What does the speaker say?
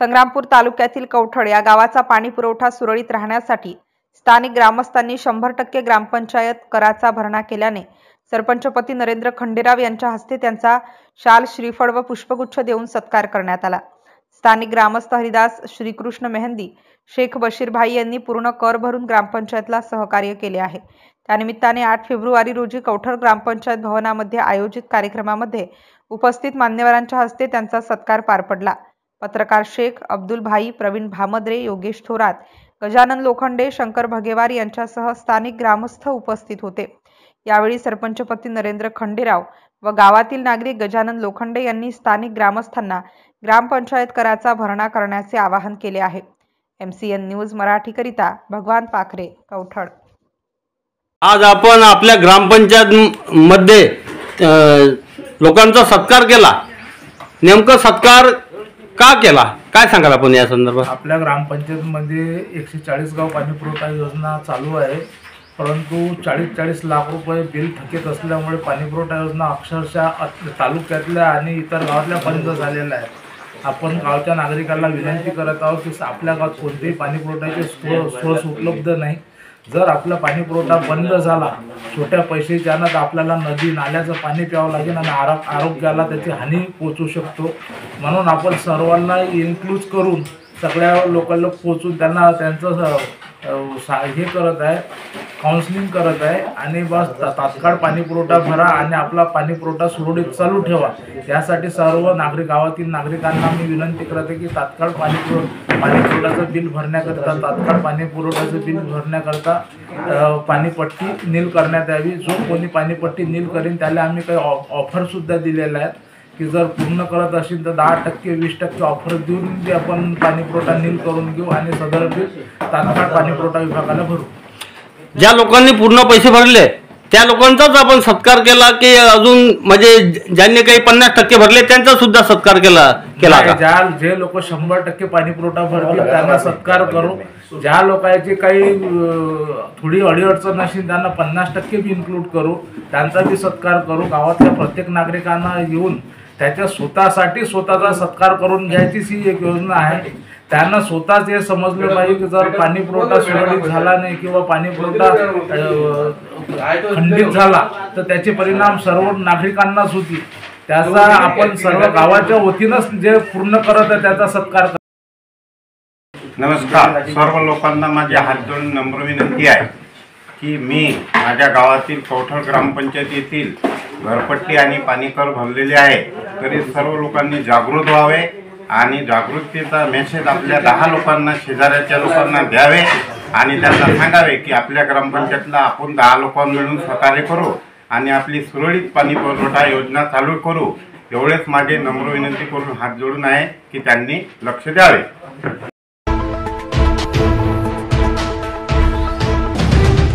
संग्रामपूर तालुक्यातील कवठड या गावाचा पाणी पुरवठा सुरळीत राहण्यासाठी स्थानिक ग्रामस्थांनी 100% ग्रामपंचायत कराचा भरणा केल्याने सरपंचपती नरेंद्र खंडेराव यांच्या हस्ते त्यांचा शाल, श्रीफळ व पुष्पगुच्छ देऊन सत्कार करण्यात आला। स्थानिक ग्रामस्थ हरिदास श्रीकृष्ण मेहंदी, शेख बशीर भाई यांनी पूर्ण कर भरून ग्रामपंचायतला सहकार्य केले आहे। त्यानिमित्ताने 8 फेब्रुवारी रोजी कवठड ग्रामपंचायत भवनामध्ये आयोजित कार्यक्रमामध्ये उपस्थित मान्यवरांच्या हस्ते त्यांचा सत्कार पार पडला। पत्रकार शेख अब्दुल भाई, प्रवीण भामद्रे, योगेश थोरात, गजानन लोखंडे, शंकर भगेवार यांच्यासह स्थानिक ग्रामस्थ उपस्थित होते। यावेळी सरपंचपती नरेंद्र खंडेराव व गावातील नागरिक गजानन लोखंडे यांनी स्थानिक ग्रामस्थांना ग्रामपंचायत कराचा भरणा करण्याचे आवाहन केले आहे। MCN न्यूज मराठी करिता भगवान पाखरे, कवठड। आज आपण आपल्या ग्रामपंचायत मध्ये लोकांचा सत्कार केला। नेमका सत्कार का केला, काय सांगाल आपण या संदर्भात? आपल्या ग्रामपंचायत मध्ये 140 गाव पाणी पुरवठा योजना चालू आहे, परंतु 40 लाख रुपये बिल थकीत असल्यामुळे पाणी पुरवठा योजना अक्षरशः तालुक्यातल्या आणि इतर गावातल्या बंद झालेल्या आहेत। आपण गावच्या नागरिकांना विनंती करत आहोत की आपल्या गावात कोणतेही पाणी पुरवठ्याचे स्रोत उपलब्ध नाही। जर आपला पाणी पुरवठा बंद झाला छोट्या पैशाच्यानं तर आपल्याला नदी नाल्याचं पाणी प्यावं लागेल आणि आरोग्याला त्याची हानी पोचू शकतो। म्हणून आपण सर्वांना इन्क्लूड करून सगळ्या लोकांना पोचून त्यांना त्यांचं हे करत आहे, काउन्सिलिंग करत आहे आणि बस तात्काळ पाणी पुरवठा भरा आणि आपला पाणी पुरवठा सुरळीत चालू ठेवा। यासाठी सर्व गावातील नागरिकांना मी विनंती करते की तात्काळ पाणी पुरवठ्याचं बिल भरण्याकरता, तात्काळ पाणी पुरवठ्याचं बिल भरण्याकरता पाणीपट्टी नील करण्यात यावी। जो कोणी पाणीपट्टी नील करेन त्याला आम्ही काही ऑफरसुद्धा दिलेल्या आहेत की जर पूर्ण करत असेल तर 10%, 20% ऑफर देऊन ते आपण पाणी पुरवठा नील करून घेऊ आणि सदर बिल तात्काळ पाणी पुरवठा विभागाला भरू। ज्या लोकांनी पूर्ण पैसे भरले त्या लोकांचाच आपण सत्कार केला की अजून म्हणजे ज्यांनी काही 50% भरले त्यांचा सुद्धा सत्कार केला का? जे लोक 100% पाणी पुरवठा भरतील त्यांना सत्कार करू। ज्या लोकांची काही थोडी अडीअडचण असेल त्यांना 50% बी इन्क्लूड करू, त्यांचा बी सत्कार करू। गावातल्या प्रत्येक नागरिकांना येऊन त्याच्या स्वतःचा सत्कार करून घ्यायचीच ही एक योजना आहे। त्यांना स्वतःच हे समजलं पाहिजे की जर पाणी पुरवठा सुरळीत झाला नाही किंवा पाणी पुरवठा खंडित झाला तर त्याचे परिणाम सर्व नागरिकांनाच होतील। त्याचा आपण सर्व गावाच्या वतीनंच जे पूर्ण करत आहे त्याचा सत्कार। नमस्कार, सर्व लोकांना माझी हात जोडून नम्र विनंती आहे की मी माझ्या गावातील कवठड ग्रामपंचायतीतील घरपट्टी आणि पाणी कर भरलेले आहे, तरी सर्व लोकांनी जागृत व्हावे आणि जागृतीचा मेसेज आपल्या 10 लोकांना, शेजाऱ्याच्या लोकांना द्यावे आणि त्यांना सांगावे की आपल्या ग्रामपंचायतला आपण 10 लोकांना मिळून सहकार्य करू आणि आपली सुरळीत पाणी पुरवठा योजना चालू करू। एवढेच माझे नम्र विनंती करून हात जोडून आहे की त्यांनी लक्ष द्यावे।